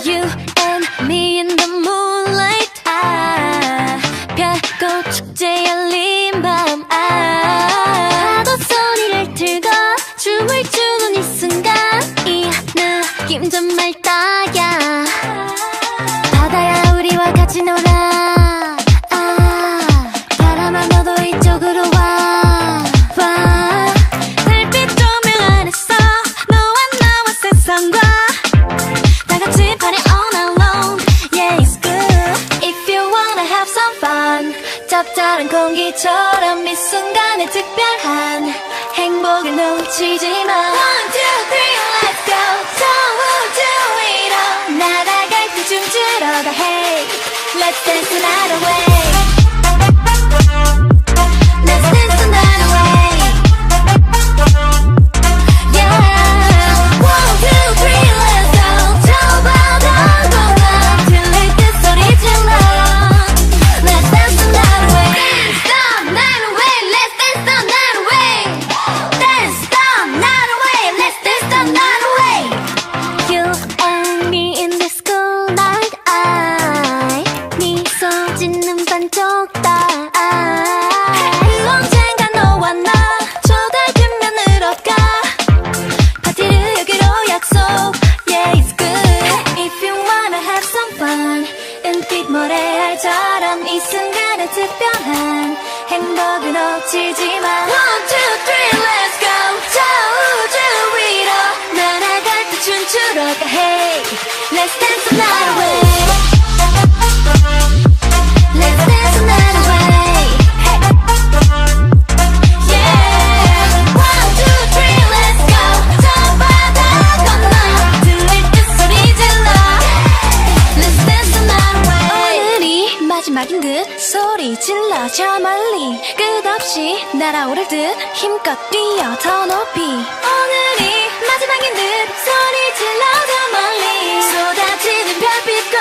You and me in the moonlight. 별꽃 축제 열린 밤. 파도 소리를 들고 춤을 추는 이 순간. 이 느낌 정말 딱이야. 바다야 우리와 같이 놀아. 바람아 너도 이쪽으로 와. 달빛 조명 안에서 너와 나와 세상과 다같이 party all night long. Yeah, it's good if you wanna have some fun. 짭짤한 공기처럼 이 순간에 특별한 행복을 놓치지 마. 1, 2, 3, let's go. 저 우주 위로 날아갈 때 춤추러 가. Hey, let's dance the night away. Let's dance the night away. Yeah, 1, 2, 3, let's go. 저 바다 건너 들릴 때 소리 질러. Let's dance the night away. Dance the night away. Let's dance the night away. Dance the night away. Let's dance the night away. You and me in this cool night. 미소 짓는 반쪽 딸. 언젠가 너와 나 저 달빛면으로 가. 파티를 여기로 약속. Yeah, it's good if you wanna have some fun. 은빛 모래알처럼 이 순간에 특별한 행복을 놓치지 마. 1, 2, 3, let's go. 저 우주 위로 날아갈 때 춤추러 가. Hey, let's dance the night away. Let's dance the night away. Hey. Yeah, 1, 2, 3, let's go. 저 바다 건너 들릴 때 소리 질러. Let's dance the night away. 오늘이 마지막인 듯 소리 질러. 저 멀리 끝없이 날아오를 듯 힘껏 뛰어 더 높이. 오늘이 마지막인 듯 소리 질러. 저 멀리 쏟아지는 별빛과